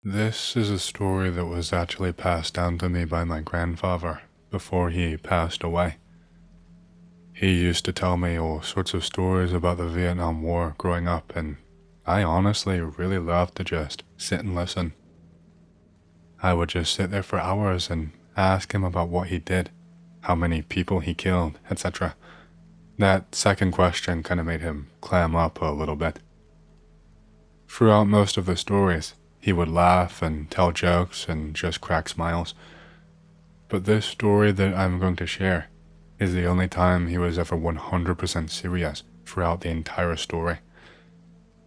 This is a story that was actually passed down to me by my grandfather before he passed away. He used to tell me all sorts of stories about the Vietnam War growing up, and I honestly really loved to just sit and listen. I would just sit there for hours and ask him about what he did, how many people he killed, etc. That second question kind of made him clam up a little bit. Throughout most of the stories, he would laugh and tell jokes and just crack smiles. But this story that I'm going to share is the only time he was ever 100% serious throughout the entire story.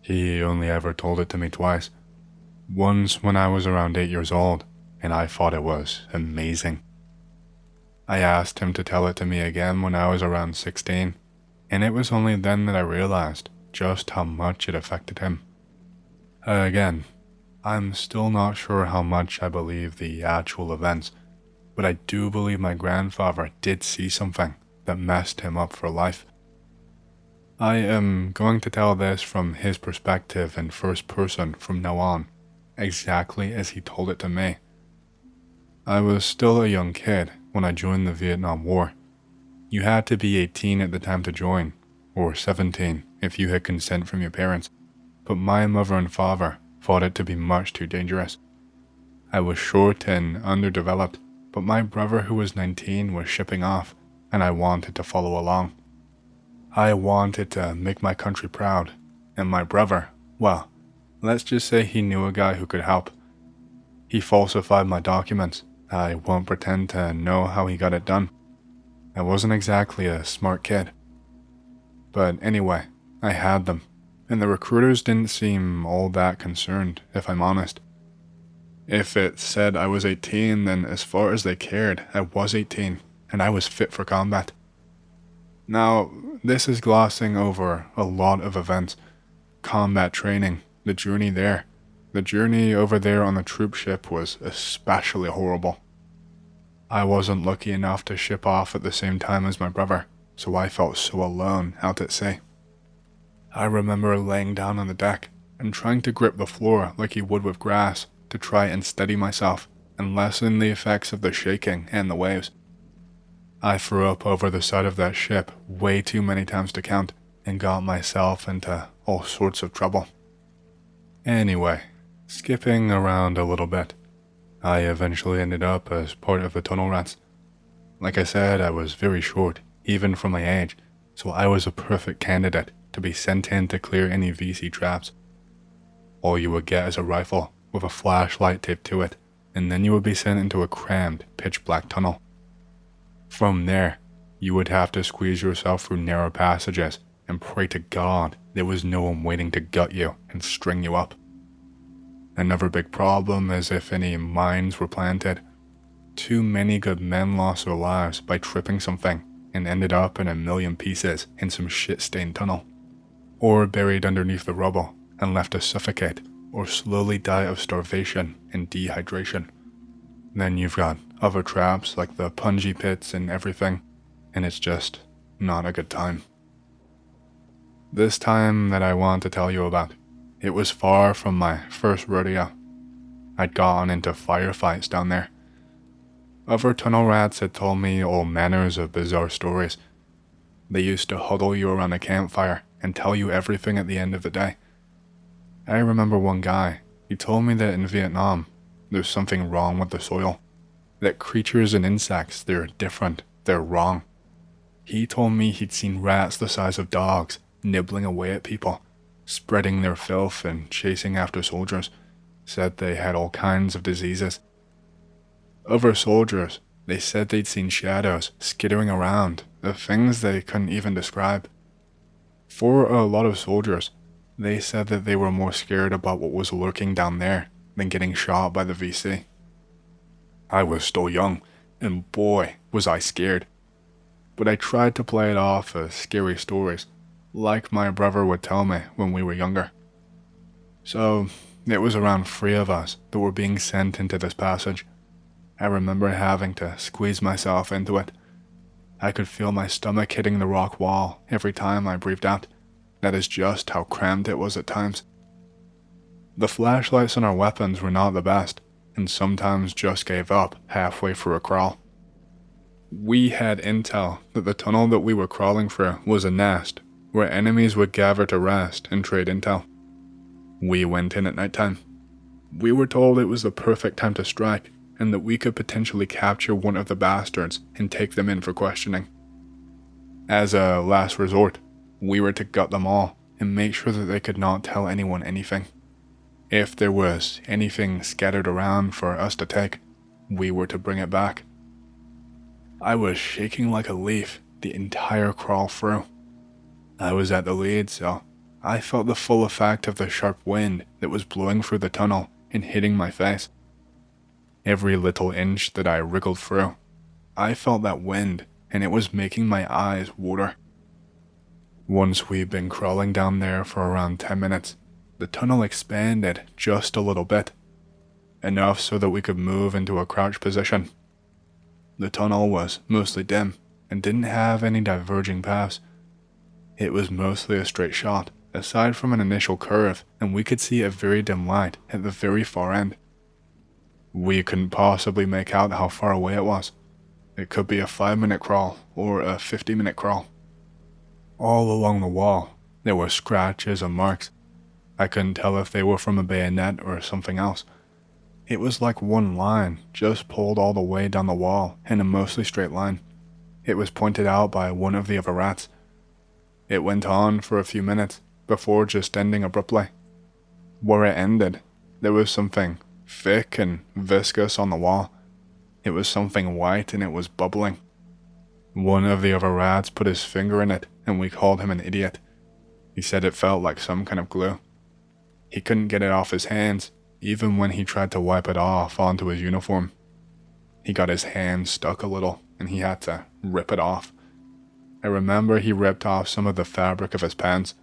He only ever told it to me twice. Once when I was around 8 years old, and I thought it was amazing. I asked him to tell it to me again when I was around 16, and it was only then that I realized just how much it affected him. Again, I'm still not sure how much I believe the actual events, but I do believe my grandfather did see something that messed him up for life. I am going to tell this from his perspective in first person from now on, exactly as he told it to me. I was still a young kid when I joined the Vietnam War. You had to be 18 at the time to join, or 17 if you had consent from your parents, but my mother and father thought it to be much too dangerous. I was short and underdeveloped, but my brother who was 19 was shipping off, and I wanted to follow along. I wanted to make my country proud, and my brother, well, let's just say he knew a guy who could help. He falsified my documents. I won't pretend to know how he got it done. I wasn't exactly a smart kid. But anyway, I had them, and the recruiters didn't seem all that concerned, if I'm honest. If it said I was 18, then as far as they cared, I was 18, and I was fit for combat. Now, this is glossing over a lot of events. Combat training, the journey there. The journey over there on the troop ship was especially horrible. I wasn't lucky enough to ship off at the same time as my brother, so I felt so alone out at sea. I remember laying down on the deck and trying to grip the floor like you would with grass to try and steady myself and lessen the effects of the shaking and the waves. I threw up over the side of that ship way too many times to count and got myself into all sorts of trouble. Anyway, skipping around a little bit, I eventually ended up as part of the tunnel rats. Like I said, I was very short, even for my age, so I was a perfect candidate to be sent in to clear any VC traps. All you would get is a rifle with a flashlight taped to it, and then you would be sent into a crammed, pitch-black tunnel. From there, you would have to squeeze yourself through narrow passages and pray to God there was no one waiting to gut you and string you up. Another big problem is if any mines were planted. Too many good men lost their lives by tripping something and ended up in a million pieces in some shit-stained tunnel, or buried underneath the rubble and left to suffocate or slowly die of starvation and dehydration. Then you've got other traps like the punji pits and everything, and it's just not a good time. This time that I want to tell you about, it was far from my first rodeo. I'd gone into firefights down there. Other tunnel rats had told me all manners of bizarre stories. They used to huddle you around a campfire and tell you everything at the end of the day. I remember one guy, he told me that in Vietnam, there's something wrong with the soil. That creatures and insects, they're different, they're wrong. He told me he'd seen rats the size of dogs nibbling away at people, spreading their filth and chasing after soldiers. Said they had all kinds of diseases. Other soldiers, they said they'd seen shadows skittering around, of things they couldn't even describe. For a lot of soldiers, they said that they were more scared about what was lurking down there than getting shot by the VC. I was still young, and boy, was I scared. But I tried to play it off as scary stories, like my brother would tell me when we were younger. So, it was around 3 of us that were being sent into this passage. I remember having to squeeze myself into it. I could feel my stomach hitting the rock wall every time I breathed out. That is just how crammed it was at times. The flashlights on our weapons were not the best, and sometimes just gave up halfway through a crawl. We had intel that the tunnel that we were crawling through was a nest where enemies would gather to rest and trade intel. We went in at nighttime. We were told it was the perfect time to strike, and that we could potentially capture one of the bastards and take them in for questioning. As a last resort, we were to gut them all and make sure that they could not tell anyone anything. If there was anything scattered around for us to take, we were to bring it back. I was shaking like a leaf the entire crawl through. I was at the lead, so I felt the full effect of the sharp wind that was blowing through the tunnel and hitting my face. Every little inch that I wriggled through, I felt that wind, and it was making my eyes water. Once we'd been crawling down there for around 10 minutes, the tunnel expanded just a little bit, enough so that we could move into a crouch position. The tunnel was mostly dim and didn't have any diverging paths. It was mostly a straight shot, aside from an initial curve, and we could see a very dim light at the very far end. We couldn't possibly make out how far away it was. It could be a 5-minute crawl or a 50-minute crawl. All along the wall, there were scratches and marks. I couldn't tell if they were from a bayonet or something else. It was like one line just pulled all the way down the wall in a mostly straight line. It was pointed out by one of the other rats. It went on for a few minutes before just ending abruptly. Where it ended, there was something thick and viscous on the wall. It was something white and it was bubbling. One of the other rats put his finger in it and we called him an idiot. He said it felt like some kind of glue. He couldn't get it off his hands, even when he tried to wipe it off onto his uniform. He got his hand stuck a little and he had to rip it off. I remember he ripped off some of the fabric of his pants.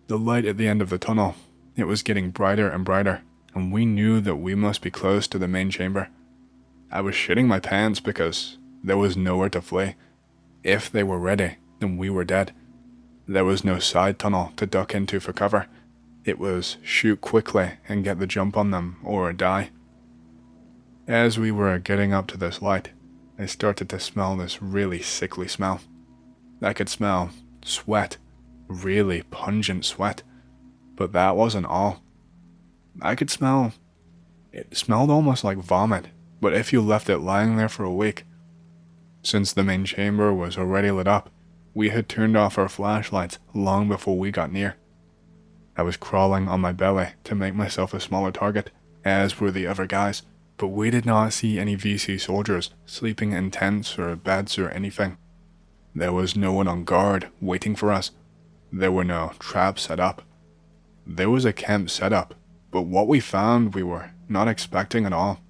The light at the end of the tunnel, it was getting brighter and brighter, and we knew that we must be close to the main chamber. I was shitting my pants because there was nowhere to flee. If they were ready, then we were dead. There was no side tunnel to duck into for cover. It was shoot quickly and get the jump on them or die. As we were getting up to this light, I started to smell this really sickly smell. I could smell sweat, really pungent sweat, but that wasn't all. It smelled almost like vomit, but if you left it lying there for a week. Since the main chamber was already lit up, we had turned off our flashlights long before we got near. I was crawling on my belly to make myself a smaller target, as were the other guys. But we did not see any VC soldiers sleeping in tents or beds or anything. There was no one on guard waiting for us. There were no traps set up. There was a camp set up, but what we found we were not expecting at all.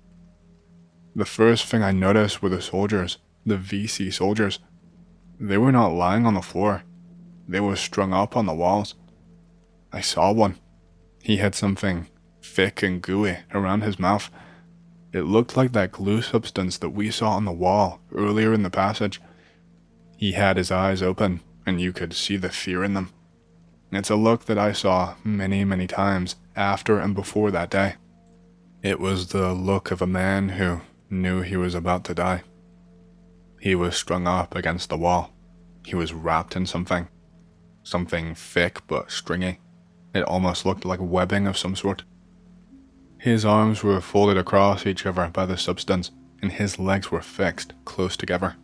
The first thing I noticed were the soldiers, the VC soldiers. They were not lying on the floor. They were strung up on the walls. I saw one. He had something thick and gooey around his mouth. It looked like that glue substance that we saw on the wall earlier in the passage. He had his eyes open, and you could see the fear in them. It's a look that I saw many, many times after and before that day. It was the look of a man who knew he was about to die. He was strung up against the wall. He was wrapped in something thick but stringy. It almost looked like webbing of some sort. His arms were folded across each other by the substance, and his legs were fixed close together.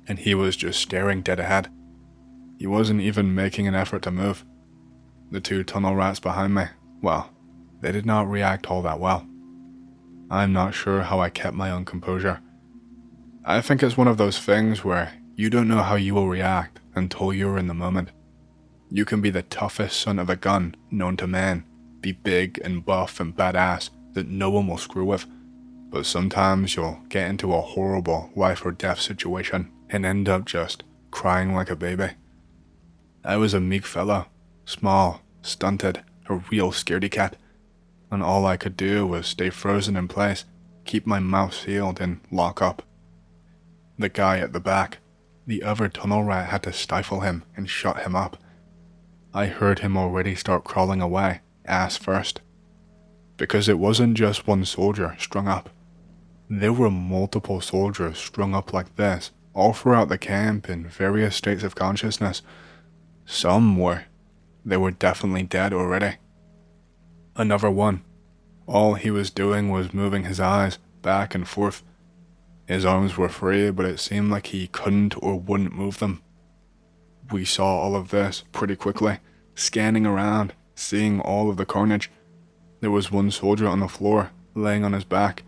And he was just staring dead ahead. He wasn't even making an effort to move. The 2 tunnel rats behind me, well, they did not react all that well. I'm not sure how I kept my own composure. I think it's one of those things where you don't know how you will react until you're in the moment. You can be the toughest son of a gun known to man, be big and buff and badass that no one will screw with, but sometimes you'll get into a horrible life or death situation and end up just crying like a baby. I was a meek fellow, small, stunted, a real scaredy cat, and all I could do was stay frozen in place, keep my mouth sealed and lock up. The guy at the back, the other tunnel rat, had to stifle him and shut him up. I heard him already start crawling away ass first. Because it wasn't just one soldier strung up. There were multiple soldiers strung up like this, all throughout the camp in various states of consciousness. Some they were definitely dead already. Another one, all he was doing was moving his eyes back and forth. His arms were free, but it seemed like he couldn't or wouldn't move them. We saw all of this pretty quickly, scanning around, seeing all of the carnage. There was one soldier on the floor, laying on his back.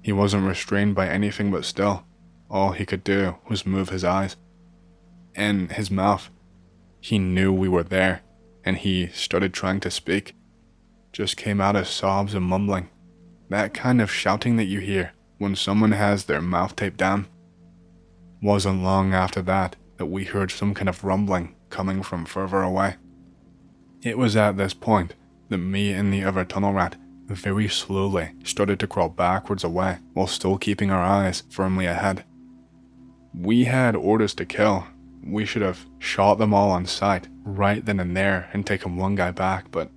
He wasn't restrained by anything but still. All he could do was move his eyes. And his mouth. He knew we were there, and he started trying to speak. Just came out as sobs and mumbling. That kind of shouting that you hear when someone has their mouth taped down. Wasn't long after that we heard some kind of rumbling coming from further away. It was at this point that me and the other tunnel rat very slowly started to crawl backwards away while still keeping our eyes firmly ahead. We had orders to kill. We should have shot them all on sight right then and there and taken one guy back, but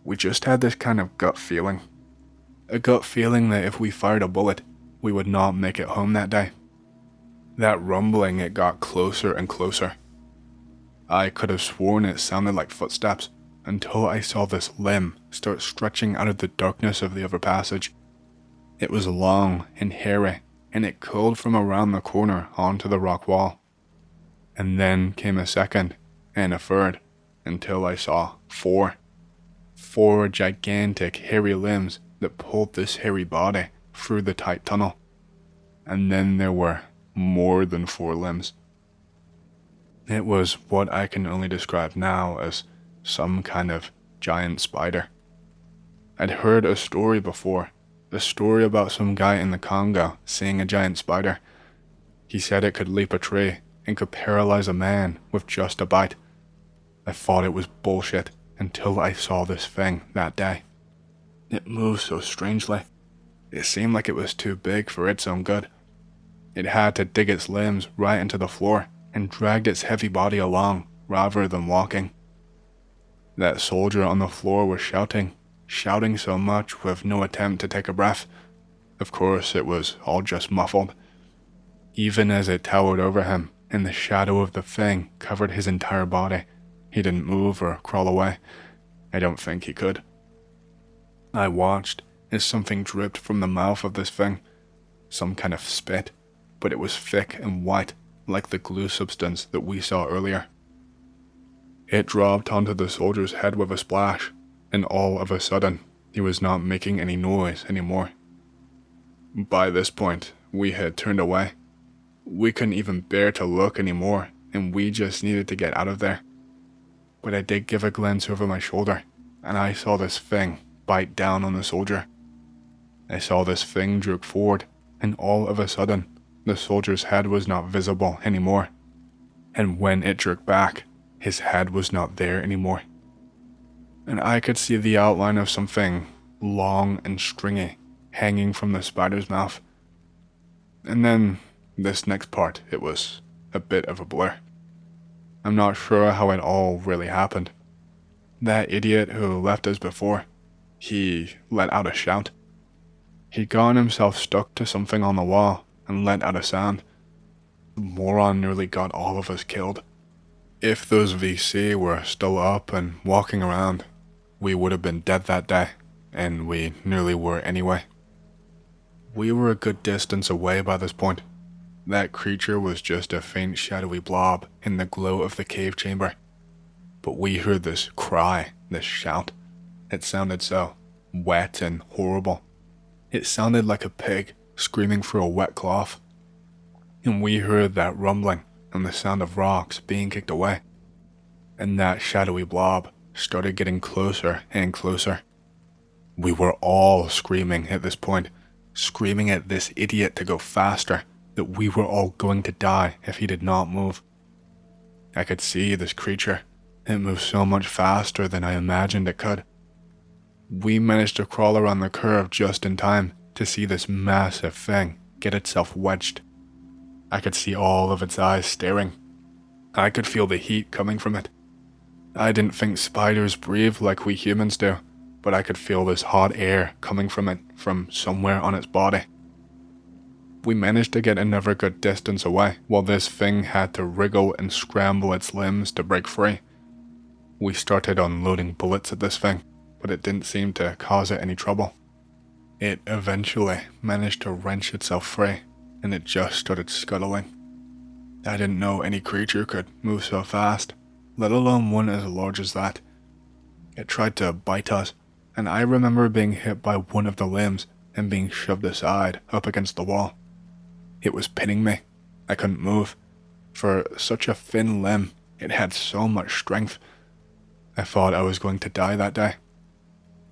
we just had this kind of gut feeling. A gut feeling that if we fired a bullet, we would not make it home that day. That rumbling, it got closer and closer. I could have sworn it sounded like footsteps until I saw this limb start stretching out of the darkness of the other passage. It was long and hairy, and it curled from around the corner onto the rock wall. And then came a second, and a third, until I saw four. Four gigantic hairy limbs that pulled this hairy body through the tight tunnel. And then there were more than 4 limbs. It was what I can only describe now as some kind of giant spider. I'd heard a story before, a story about some guy in the Congo seeing a giant spider. He said it could leap a tree and could paralyze a man with just a bite. I thought it was bullshit until I saw this thing that day. It moved so strangely. It seemed like it was too big for its own good. It had to dig its limbs right into the floor and dragged its heavy body along rather than walking. That soldier on the floor was shouting so much with no attempt to take a breath. Of course, it was all just muffled. Even as it towered over him and the shadow of the thing covered his entire body, he didn't move or crawl away. I don't think he could. I watched as something dripped from the mouth of this thing, some kind of spit, but it was thick and white like the glue substance that we saw earlier. It dropped onto the soldier's head with a splash, and all of a sudden, he was not making any noise anymore. By this point, we had turned away. We couldn't even bear to look anymore, and we just needed to get out of there. But I did give a glance over my shoulder, and I saw this thing bite down on the soldier. I saw this thing jerk forward, and all of a sudden, the soldier's head was not visible anymore. And when it jerked back, his head was not there anymore. And I could see the outline of something long and stringy hanging from the spider's mouth. And then, this next part, it was a bit of a blur. I'm not sure how it all really happened. That idiot who left us before, he let out a shout. He'd gotten himself stuck to something on the wall and let out a sound. The moron nearly got all of us killed. If those VC were still up and walking around, we would have been dead that day, and we nearly were anyway. We were a good distance away by this point. That creature was just a faint shadowy blob in the glow of the cave chamber. But we heard this cry, this shout. It sounded so wet and horrible. It sounded like a pig screaming through a wet cloth. And we heard that rumbling and the sound of rocks being kicked away. And that shadowy blob started getting closer and closer. We were all screaming at this point, screaming at this idiot to go faster, that we were all going to die if he did not move. I could see this creature. It moved so much faster than I imagined it could. We managed to crawl around the curve just in time to see this massive thing get itself wedged. I could see all of its eyes staring. I could feel the heat coming from it. I didn't think spiders breathe like we humans do, but I could feel this hot air coming from it from somewhere on its body. We managed to get another good distance away, while this thing had to wriggle and scramble its limbs to break free. We started unloading bullets at this thing, but it didn't seem to cause it any trouble. It eventually managed to wrench itself free, and it just started scuttling. I didn't know any creature could move so fast, let alone one as large as that. It tried to bite us, and I remember being hit by one of the limbs and being shoved aside up against the wall. It was pinning me. I couldn't move. For such a thin limb, it had so much strength. I thought I was going to die that day.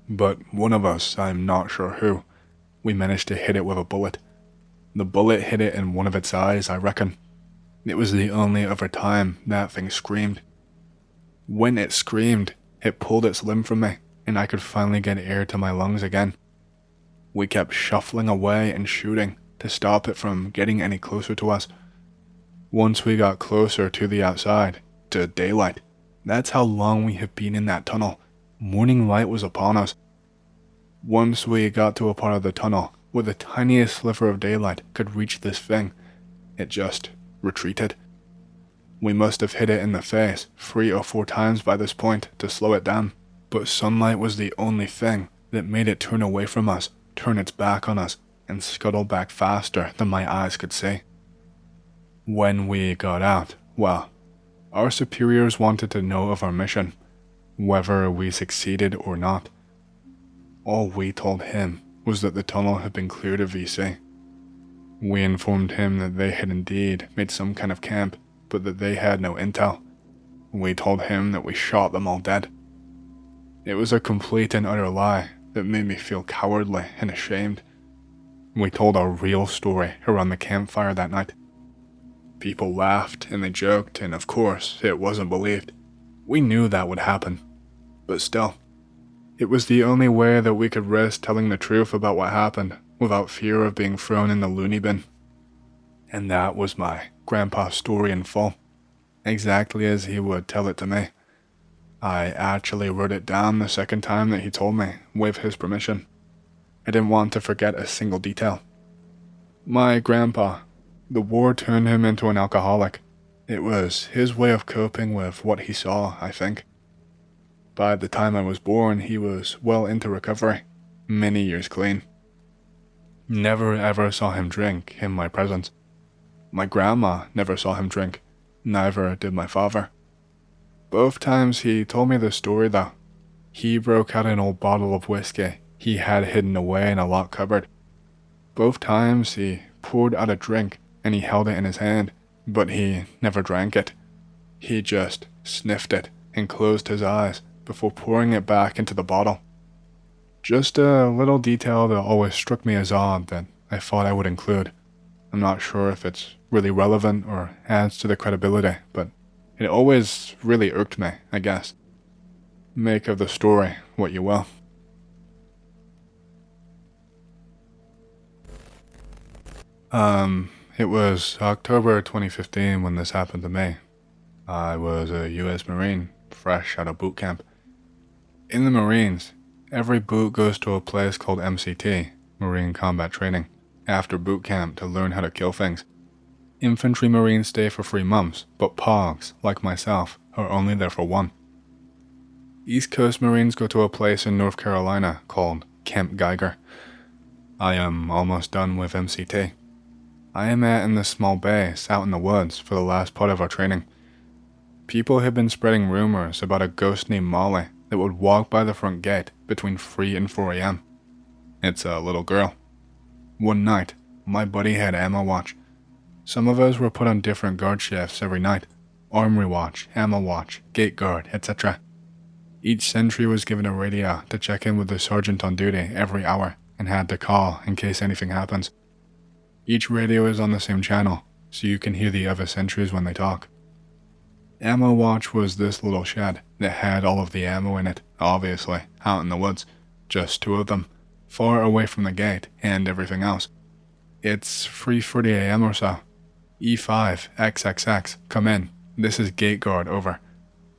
But one of us, I'm not sure who, we managed to hit it with a bullet. The bullet hit it in one of its eyes, I reckon. It was the only other time that thing screamed. When it screamed, it pulled its limb from me, and I could finally get air to my lungs again. We kept shuffling away and shooting to stop it from getting any closer to us. Once we got closer to the outside, to daylight, that's how long we had been in that tunnel. Morning light was upon us. Once we got to a part of the tunnel where the tiniest sliver of daylight could reach this thing, it just retreated. We must have hit it in the face 3 or 4 times by this point to slow it down, but sunlight was the only thing that made it turn away from us, turn its back on us, and scuttle back faster than my eyes could see. When we got out, well, our superiors wanted to know of our mission, whether we succeeded or not. All we told him was that the tunnel had been cleared of VC. We informed him that they had indeed made some kind of camp, but that they had no intel. We told him that we shot them all dead. It was a complete and utter lie that made me feel cowardly and ashamed. We told our real story around the campfire that night. People laughed and they joked, and of course, it wasn't believed. We knew that would happen. But still, it was the only way that we could risk telling the truth about what happened without fear of being thrown in the loony bin. And that was my grandpa's story in full, exactly as he would tell it to me. I actually wrote it down the second time that he told me, with his permission. I didn't want to forget a single detail. My grandpa, the war turned him into an alcoholic. It was his way of coping with what he saw, I think. By the time I was born, he was well into recovery, many years clean. Never ever saw him drink in my presence. My grandma never saw him drink, neither did my father. Both times he told me the story though. He broke out an old bottle of whiskey he had hidden away in a locked cupboard. Both times he poured out a drink and he held it in his hand, but he never drank it. He just sniffed it and closed his eyes before pouring it back into the bottle. Just a little detail that always struck me as odd that I thought I would include. I'm not sure if it's really relevant or adds to the credibility, but it always really irked me, I guess. Make of the story what you will. It was October 2015 when this happened to me. I was a US Marine, fresh out of boot camp. In the Marines, every boot goes to a place called MCT, Marine Combat Training, after boot camp to learn how to kill things. Infantry Marines stay for 3 months, but POGs, like myself, are only there for 1. East Coast Marines go to a place in North Carolina called Camp Geiger. I am almost done with MCT. I am in this small base out in the woods for the last part of our training. People have been spreading rumors about a ghost named Molly that would walk by the front gate between 3 and 4 a.m. It's a little girl. One night, my buddy had ammo watch. Some of us were put on different guard shifts every night. Armory watch, ammo watch, gate guard, etc. Each sentry was given a radio to check in with the sergeant on duty every hour and had to call in case anything happens. Each radio is on the same channel, so you can hear the other sentries when they talk. Ammo watch was this little shed that had all of the ammo in it, obviously, out in the woods. Just 2 of them, far away from the gate and everything else. It's 3:30 a.m. or so. E5 XXX, come in. This is gate guard, over.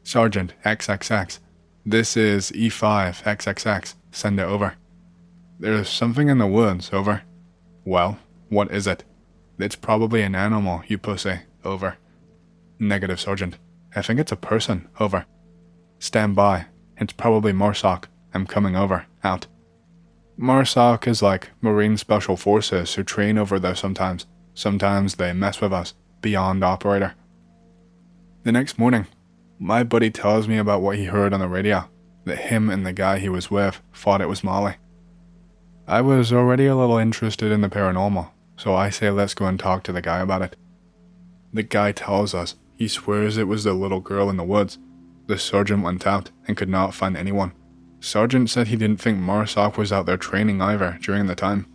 Sergeant XXX, this is E5 XXX. Send it over. There's something in the woods, over. Well, what is it? It's probably an animal, you pussy, over. Negative, Sergeant. I think it's a person, over. Stand by. It's probably Marsoc. I'm coming over, out. Marsoc is like Marine Special Forces who train over there sometimes. Sometimes they mess with us. Beyond operator. The next morning, my buddy tells me about what he heard on the radio, that him and the guy he was with thought it was Molly. I was already a little interested in the paranormal, so I say let's go and talk to the guy about it. The guy tells us he swears it was the little girl in the woods. The sergeant went out and could not find anyone. Sergeant said he didn't think Marsoc was out there training either during the time.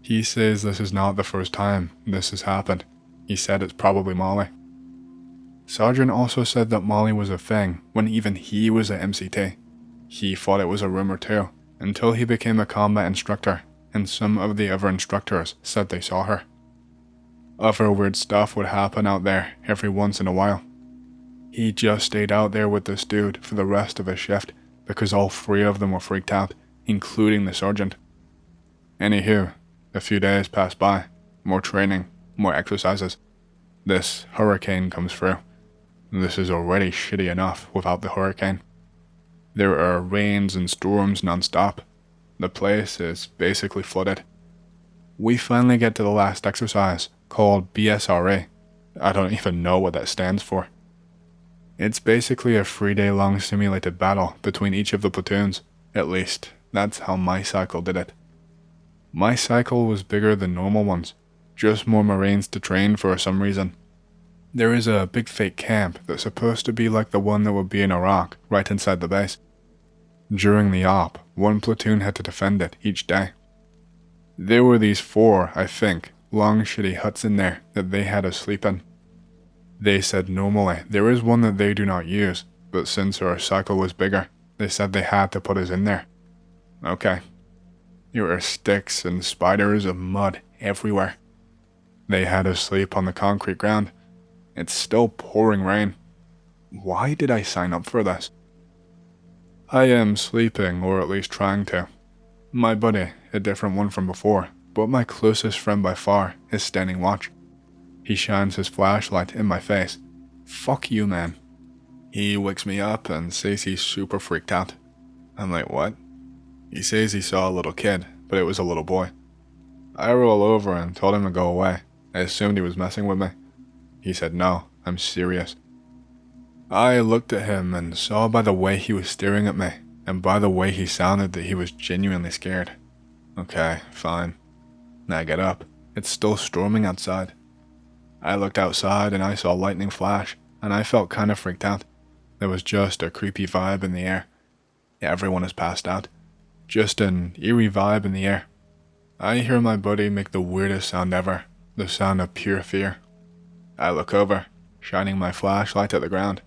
He says this is not the first time this has happened. He said it's probably Molly. Sergeant also said that Molly was a thing when even he was at MCT. He thought it was a rumor too, until he became a combat instructor, and some of the other instructors said they saw her. Other weird stuff would happen out there every once in a while. He just stayed out there with this dude for the rest of his shift because all three of them were freaked out, including the sergeant. Anywho, a few days passed by, more training, more exercises. This hurricane comes through. This is already shitty enough without the hurricane. There are rains and storms non-stop. The place is basically flooded. We finally get to the last exercise, called BSRA. I don't even know what that stands for. It's basically a 3-day-long simulated battle between each of the platoons. At least, that's how my cycle did it. My cycle was bigger than normal ones, just more Marines to train for some reason. There is a big fake camp that's supposed to be like the one that would be in Iraq, right inside the base. During the op, one platoon had to defend it each day. There were these 4, I think, long shitty huts in there that they had us sleep in. They said normally there is one that they do not use, but since our cycle was bigger, they said they had to put us in there. Okay. There were sticks and spiders of mud everywhere. They had us sleep on the concrete ground. It's still pouring rain. Why did I sign up for this? I am sleeping, or at least trying to. My buddy, a different one from before, but my closest friend by far, is standing watch. He shines his flashlight in my face. Fuck you, man. He wakes me up and says he's super freaked out. I'm like, what? He says he saw a little kid, but it was a little boy. I roll over and told him to go away. I assumed he was messing with me. He said, no, I'm serious. I looked at him and saw by the way he was staring at me, and by the way he sounded that he was genuinely scared. Okay, fine. I get up. It's still storming outside. I looked outside and I saw lightning flash, and I felt kind of freaked out. There was just a creepy vibe in the air. Everyone is passed out. Just an eerie vibe in the air. I hear my buddy make the weirdest sound ever, the sound of pure fear. I look over, shining my flashlight at the ground.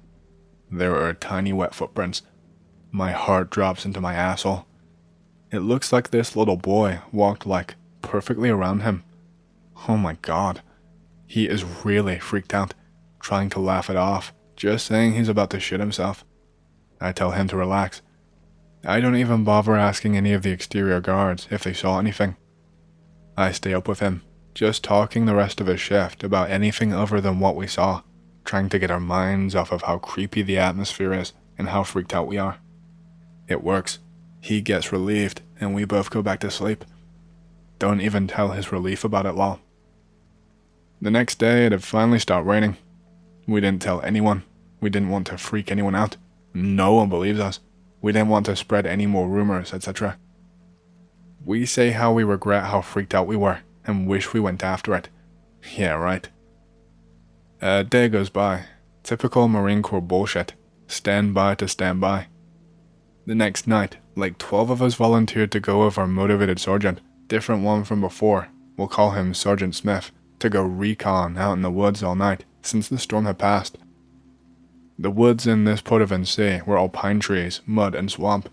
There are tiny wet footprints. My heart drops into my asshole. It looks like this little boy walked like perfectly around him. Oh my god. He is really freaked out, trying to laugh it off, just saying he's about to shit himself. I tell him to relax. I don't even bother asking any of the exterior guards if they saw anything. I stay up with him, just talking the rest of his shift about anything other than what we saw, trying to get our minds off of how creepy the atmosphere is and how freaked out we are. It works. He gets relieved, and we both go back to sleep. Don't even tell his relief about it, lol. The next day, it had finally stopped raining. We didn't tell anyone. We didn't want to freak anyone out. No one believes us. We didn't want to spread any more rumors, etc. We say how we regret how freaked out we were, and wish we went after it. Yeah, right. A day goes by. Typical Marine Corps bullshit. Stand by to stand by. The next night, like 12 of us volunteered to go with our motivated sergeant, different one from before, we'll call him Sergeant Smith, to go recon out in the woods all night, since the storm had passed. The woods in this part of NC were all pine trees, mud, and swamp.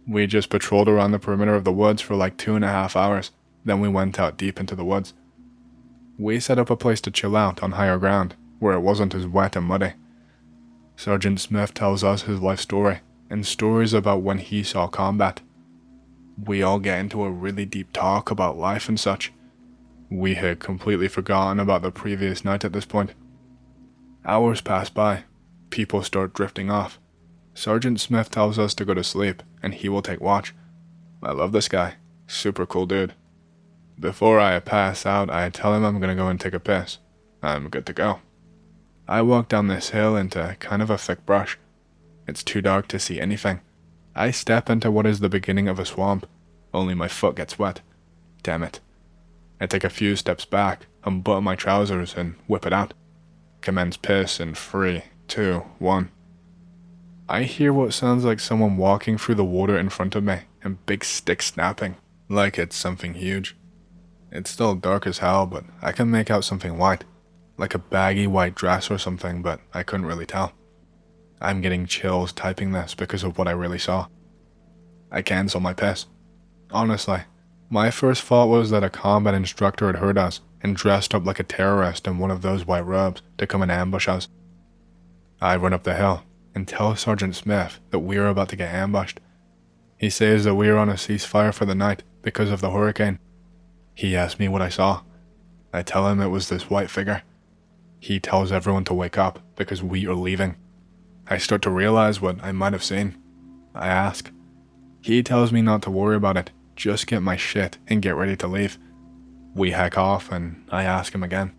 We just patrolled around the perimeter of the woods for like 2.5 hours, then we went out deep into the woods. We set up a place to chill out on higher ground, where it wasn't as wet and muddy. Sergeant Smith tells us his life story, and stories about when he saw combat. We all get into a really deep talk about life and such. We had completely forgotten about the previous night at this point. Hours pass by. People start drifting off. Sergeant Smith tells us to go to sleep, and he will take watch. I love this guy. Super cool dude. Before I pass out, I tell him I'm gonna go and take a piss. I'm good to go. I walk down this hill into kind of a thick brush. It's too dark to see anything. I step into what is the beginning of a swamp, only my foot gets wet. Damn it. I take a few steps back, unbutton my trousers, and whip it out. Commence piss in 3, 2, 1. I hear what sounds like someone walking through the water in front of me, and big sticks snapping, like it's something huge. It's still dark as hell, but I can make out something white, like a baggy white dress or something, but I couldn't really tell. I'm getting chills typing this because of what I really saw. I cancel my piss. Honestly, my first thought was that a combat instructor had heard us and dressed up like a terrorist in one of those white robes to come and ambush us. I run up the hill and tell Sergeant Smith that we are about to get ambushed. He says that we are on a ceasefire for the night because of the hurricane. He asks me what I saw. I tell him it was this white figure. He tells everyone to wake up because we are leaving. I start to realize what I might have seen. I ask. He tells me not to worry about it, just get my shit and get ready to leave. We hack off and I ask him again.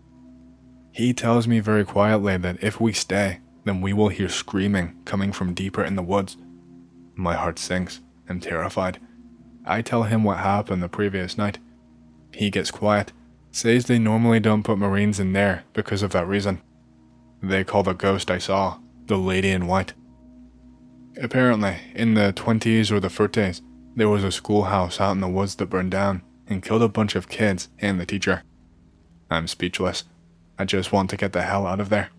He tells me very quietly that if we stay, then we will hear screaming coming from deeper in the woods. My heart sinks. I'm terrified. I tell him what happened the previous night. He gets quiet, says they normally don't put Marines in there because of that reason. They call the ghost I saw the Lady in White. Apparently, in the 20s or the 30s, there was a schoolhouse out in the woods that burned down and killed a bunch of kids and the teacher. I'm speechless. I just want to get the hell out of there.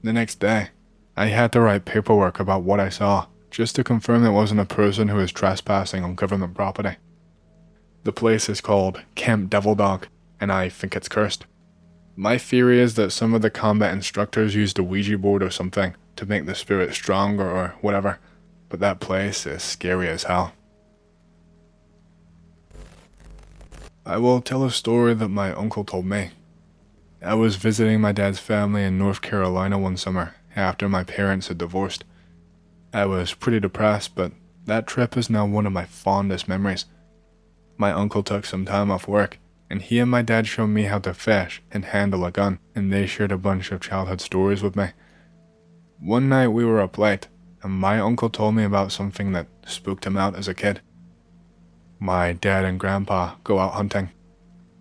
The next day, I had to write paperwork about what I saw, just to confirm it wasn't a person who was trespassing on government property. The place is called Camp Devil Dog, and I think it's cursed. My theory is that some of the combat instructors used a Ouija board or something to make the spirit stronger or whatever, but that place is scary as hell. I will tell a story that my uncle told me. I was visiting my dad's family in North Carolina one summer after my parents had divorced. I was pretty depressed, but that trip is now one of my fondest memories. My uncle took some time off work, and he and my dad showed me how to fish and handle a gun, and they shared a bunch of childhood stories with me. One night we were up late, and my uncle told me about something that spooked him out as a kid. My dad and grandpa go out hunting.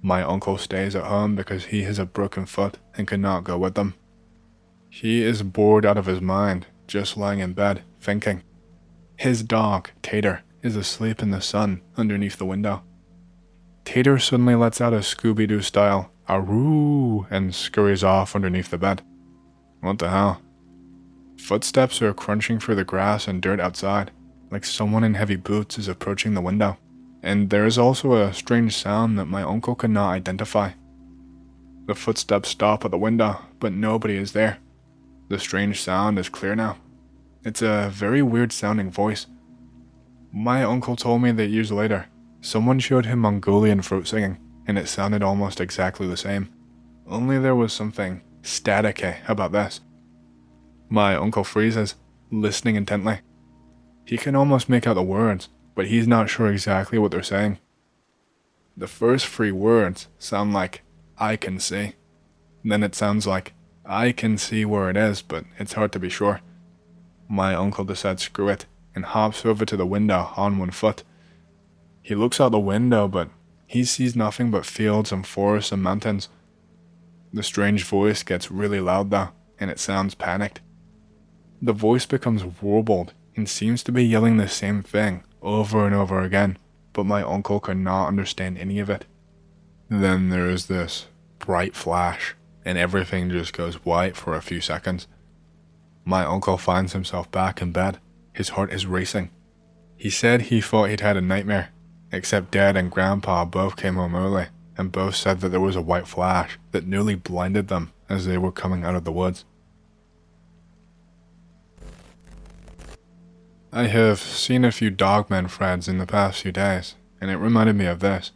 My uncle stays at home because he has a broken foot and cannot go with them. He is bored out of his mind, just lying in bed, thinking. His dog, Tater, is asleep in the sun underneath the window. Tater suddenly lets out a Scooby-Doo style "aroo" and scurries off underneath the bed. What the hell? Footsteps are crunching through the grass and dirt outside, like someone in heavy boots is approaching the window. And there is also a strange sound that my uncle could not identify. The footsteps stop at the window, but nobody is there. The strange sound is clear now. It's a very weird sounding voice. My uncle told me that years later, someone showed him Mongolian throat singing, and it sounded almost exactly the same. Only there was something staticky about this. My uncle freezes, listening intently. He can almost make out the words, but he's not sure exactly what they're saying. The first 3 words sound like, "I can see." Then it sounds like, "I can see where it is, but it's hard to be sure." My uncle decides screw it, and hops over to the window on one foot. He looks out the window, but he sees nothing but fields and forests and mountains. The strange voice gets really loud though, and it sounds panicked. The voice becomes warbled and seems to be yelling the same thing over and over again, but my uncle could not understand any of it. Then there is this bright flash, and everything just goes white for a few seconds. My uncle finds himself back in bed. His heart is racing. He said he thought he'd had a nightmare, except Dad and Grandpa both came home early, and both said that there was a white flash that nearly blinded them as they were coming out of the woods. I have seen a few dogman threads in the past few days, and it reminded me of this.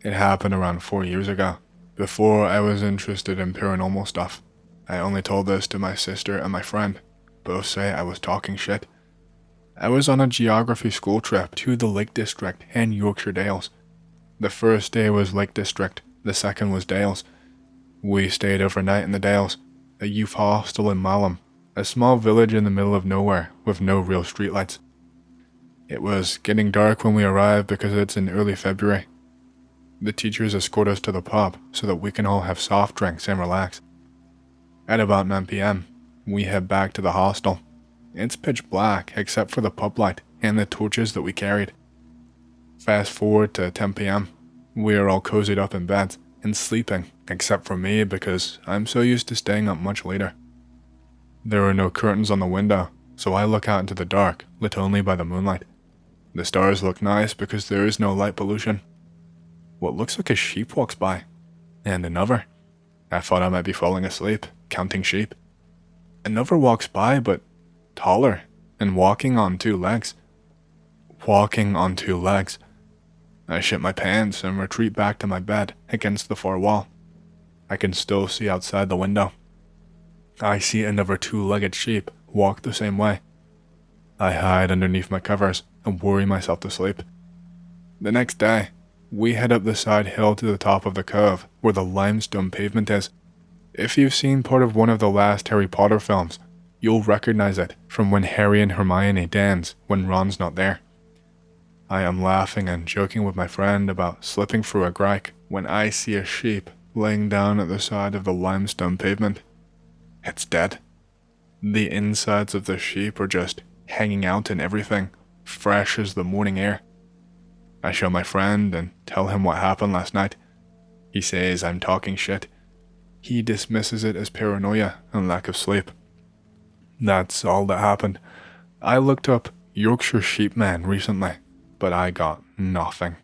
It happened around 4 years ago, before I was interested in paranormal stuff. I only told this to my sister and my friend. Both say I was talking shit. I was on a geography school trip to the Lake District and Yorkshire Dales. The first day was Lake District, the second was Dales. We stayed overnight in the Dales, a youth hostel in Malham, a small village in the middle of nowhere with no real streetlights. It was getting dark when we arrived because it's in early February. The teachers escort us to the pub so that we can all have soft drinks and relax. At about 9 p.m., we head back to the hostel. It's pitch black except for the pub light and the torches that we carried. Fast forward to 10 p.m., we are all cozied up in beds and sleeping, except for me because I'm so used to staying up much later. There are no curtains on the window, so I look out into the dark, lit only by the moonlight. The stars look nice because there is no light pollution. What looks like a sheep walks by, and another. I thought I might be falling asleep, counting sheep. Another walks by, but taller, and walking on two legs. Walking on two legs. I shit my pants and retreat back to my bed against the far wall. I can still see outside the window. I see another two-legged sheep walk the same way. I hide underneath my covers and worry myself to sleep. The next day, we head up the side hill to the top of the cove where the limestone pavement is. If you've seen part of one of the last Harry Potter films, you'll recognize it from when Harry and Hermione dance when Ron's not there. I am laughing and joking with my friend about slipping through a grike when I see a sheep laying down at the side of the limestone pavement. It's dead. The insides of the sheep are just hanging out and everything, fresh as the morning air. I show my friend and tell him what happened last night. He says I'm talking shit. He dismisses it as paranoia and lack of sleep. That's all that happened. I looked up Yorkshire Sheepman recently, but I got nothing.